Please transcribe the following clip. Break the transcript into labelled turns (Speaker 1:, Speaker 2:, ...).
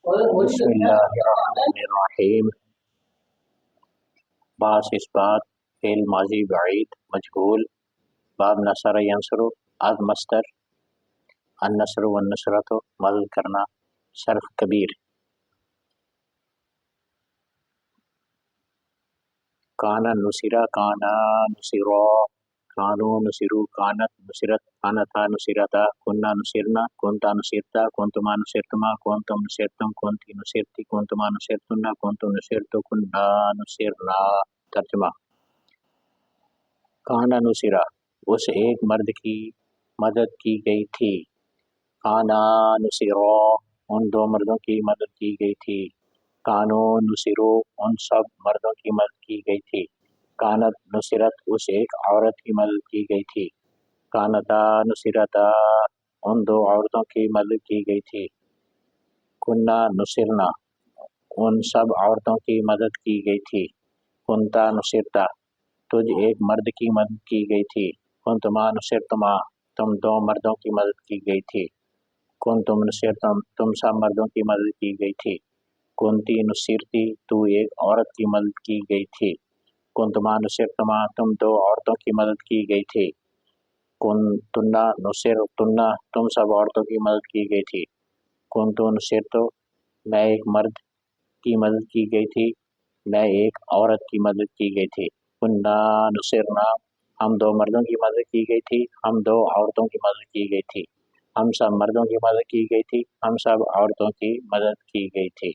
Speaker 1: بسم اللہ الرحمن الرحیم۔ باس اثبات فعل ماضی بعید مجهول باب نصر ینصر از مصدر النصر والنصرۃ مدد کرنا صرف کبیر۔ کانا نصرہ کانا نصرا کانو نصرو کانت نصرت کانتا نصرتا کنا نصرنا کنتا نصرتا کنتما نصرتما کنتم نصرتم کنتی نصرتی کنتما نصرتنا کنتم نصرتو کنا نصرنا۔ ترجمہ: کانا نصرہ اس ایک مرد کی مدد کی گئی تھی۔ کانا نصرا ان دو مردوں کی مدد کی گئی تھی۔ کانو نصرو ان سب مردوں کی مدد کی گئی تھی۔ کانت نصرت اس ایک عورت کی مدد کی گئی تھی۔ کانتا نصرتا ان دو عورتوں کی مدد کی گئی تھی۔ کنا نصرنا ان سب عورتوں کی مدد کی گئی تھی۔ کنتا نصرتا تجھ ایک مرد کی مدد کی گئی تھی۔ کنتما نصرتما تم دو مردوں کی مدد کی گئی تھی۔ کنتم نصرتم تم سب مردوں کی مدد کی گئی تھی۔ کنتی نصرتی تو ایک عورت کی مدد کی گئی تھی۔ کنتما نصرتما تم دو عورتوں کی مدد کی گئی تھی۔ کنتنا نصرتنا تم سب عورتوں کی مدد کی گئی تھی۔ کنتو نصرتو میں ایک مرد کی مدد کی گئی تھی، میں ایک عورت کی مدد کی گئی تھی۔ کنا نصرنا ہم دو مردوں کی مدد کی گئی تھی، ہم دو عورتوں کی مدد کی گئی تھی۔ ہم سب مردوں کی مدد کی گئی تھی، ہم سب عورتوں کی مدد کی گئی تھی۔